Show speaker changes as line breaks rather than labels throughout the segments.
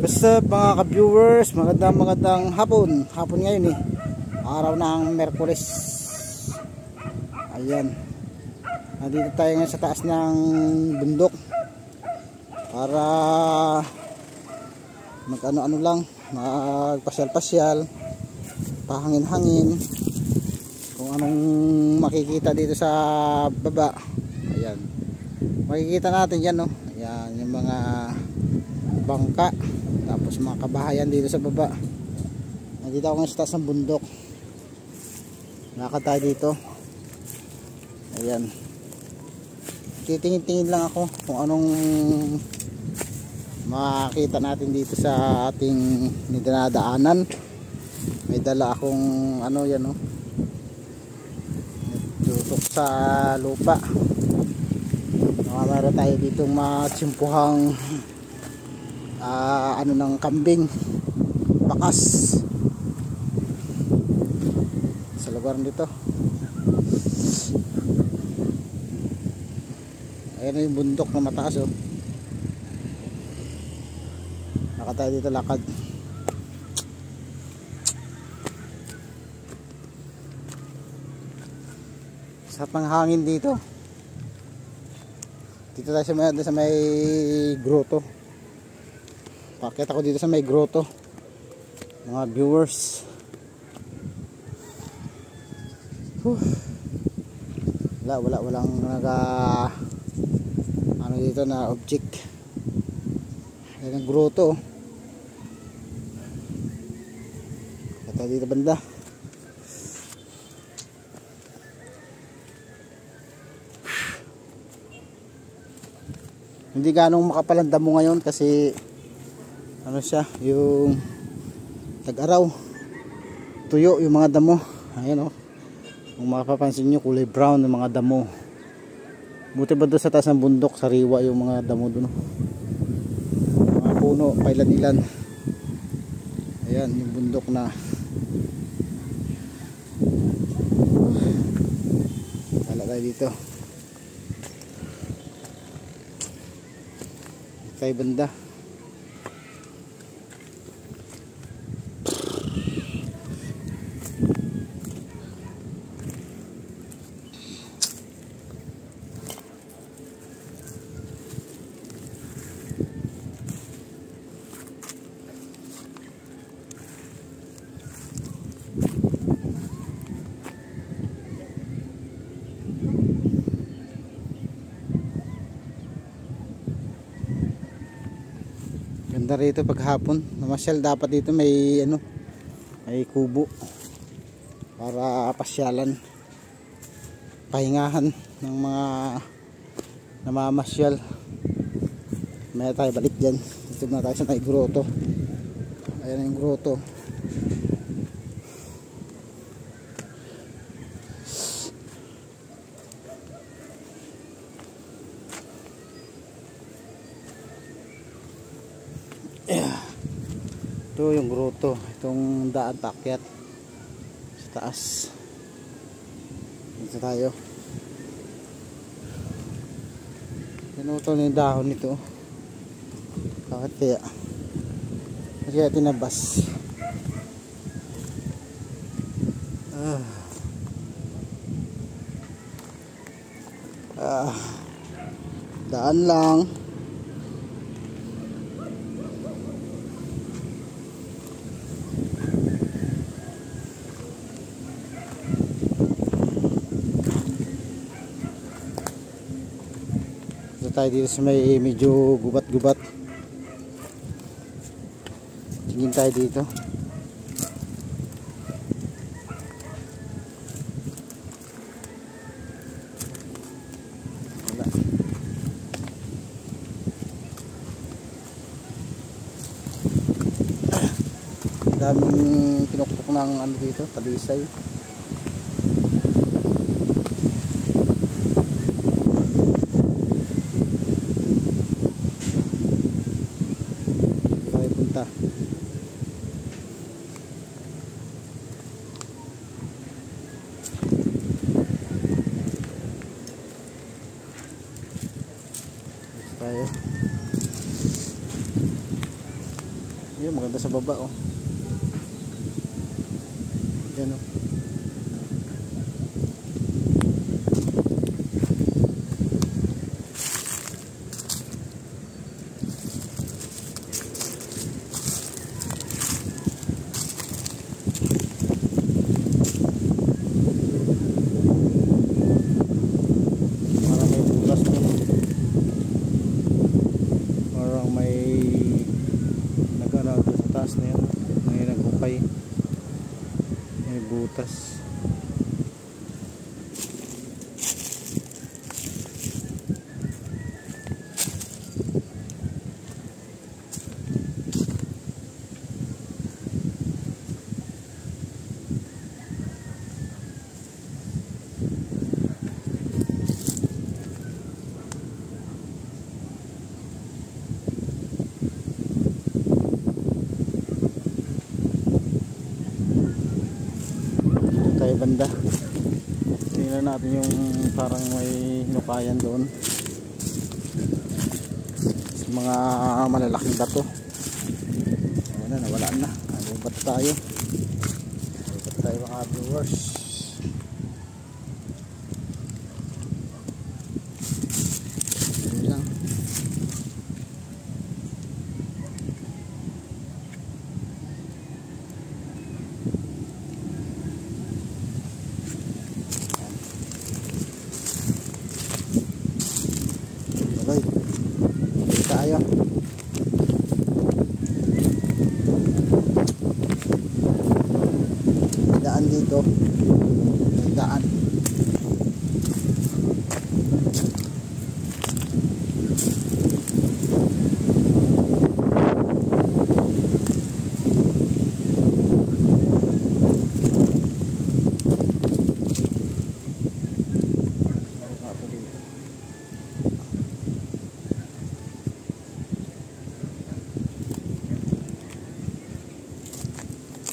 What's up mga ka-viewers, magandang hapon ngayon araw ng Merkulis. Ayan, nandito tayo ngayon sa taas ng bundok para mag-ano lang, magpasyal-pasyal, pahangin-hangin kung anong makikita dito sa baba. Ayan, makikita natin yan, no? Ayan, yung mga bangka, tapos mga kabahayan dito sa baba. Nandito ako ngayon sa taas ng bundok, lakad tayo dito. Ayan, titingin-tingin lang ako kung anong makikita natin dito sa ating dinadaanan. May dala akong ano yan, no, tutok sa lupa. Meron tayo ditong matsimpuhang ano ng kambing, bakas sa lugar dito. Ayan yung bundok na mataas, oh. Lakad tayo dito, lakad. Sarap ng hangin dito. Dito tayo sa may grotto. Pakita ko dito sa may grotto, mga viewers. Walang ano dito na object. Ayan ang grotto. Ito dito banda. Hindi ganong makapal ang damo ngayon kasi ano siya, yung tag-araw, tuyo yung mga damo. Ayan, oh, kung makapapansin nyo, kulay brown yung mga damo. Buti ba doon sa taas ng bundok, sariwa yung mga damo doon, oh. Mga puno, pailan-ilan. Ayan yung bundok na wala tayo dito. Kay banda. Ganda rito paghapon. Namasyal dapat dito, may ano, may kubo para pasyalan, pahingahan ng mga namamasyal. May tayo balik dyan. Dito na tayo sa may grotto. Ayan yung grotto. Ito yung grotto, itong daan paakyat sa taas. Dito tayo. Pinutol na yung dahon nito. Bakit kaya? Kaya tinabas. Daan lang. Tayo dito sa may medyo gubat-gubat. Tingin tayo dito. Wala. Daming pinukpok ng ano dito, talisay. tayo. Yun, maganda sa baba oh. Yan oh. May butas. Tayo banda. Tingnan natin yung parang may nukayan doon. Mga malalaking bato. Ayan na, nawala na. Nagubat tayo. Nagubat tayo mga viewers. Ayan lang. Okay, tayo. May daan dito. May daan.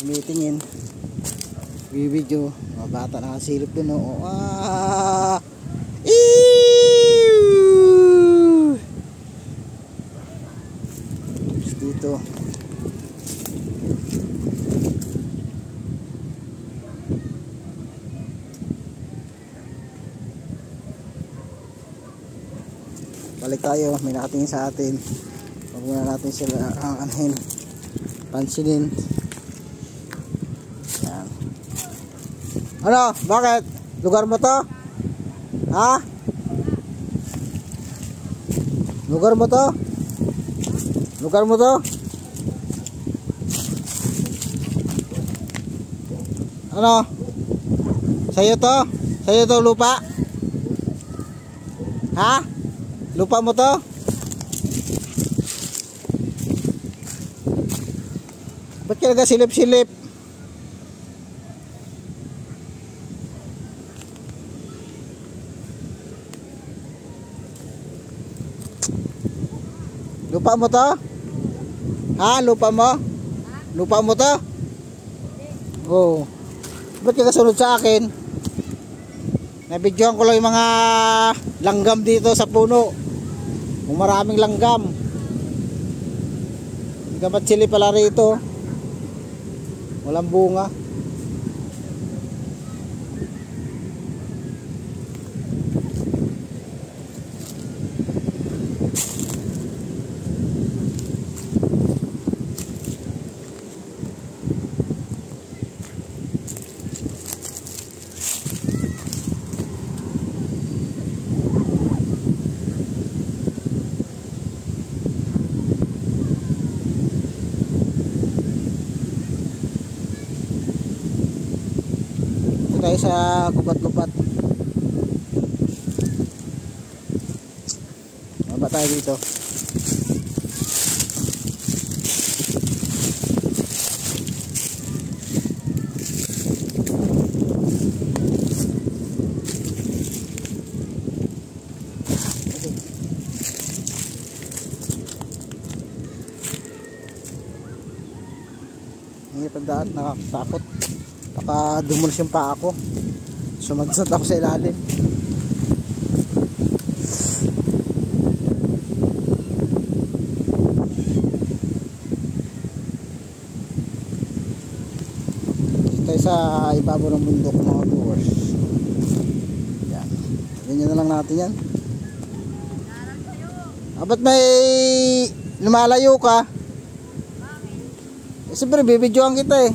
Tumitingin, video, mga bata nakasilip dun oh. Ah! Eeeew! Dito balik tayo, may nakatingin sa atin. Huwag muna natin sila anhin, pansinin. Yan. Ano? Bakit? Lugar mo to? Ha? Lugar mo to? Lugar mo to? Ano? Sa'yo to? Sa'yo to lupa? Ha? Lupa mo to? Ba't ka nagasilip-silip? Lupa mo to? Ha? Lupa mo? Lupa mo to? Oo. Ba't ka kasunod sa akin? Nabidyohan ko lang yung mga langgam dito sa puno. Kung maraming langgam. Gamatsili pala rito. Walang bunga. Tayo sa gubat-gubat. Maba tayo dito. Hindi pagdaan, nakakatakot. Baka dumulis yung paa ko. Sumagsat ako sa ilalim. tayo sa ibabaw ng bundok mga viewers. Yan. Ganyan na lang natin yan. Ba't may lumalayo ka? Eh, siyempre bibidyoan kita eh.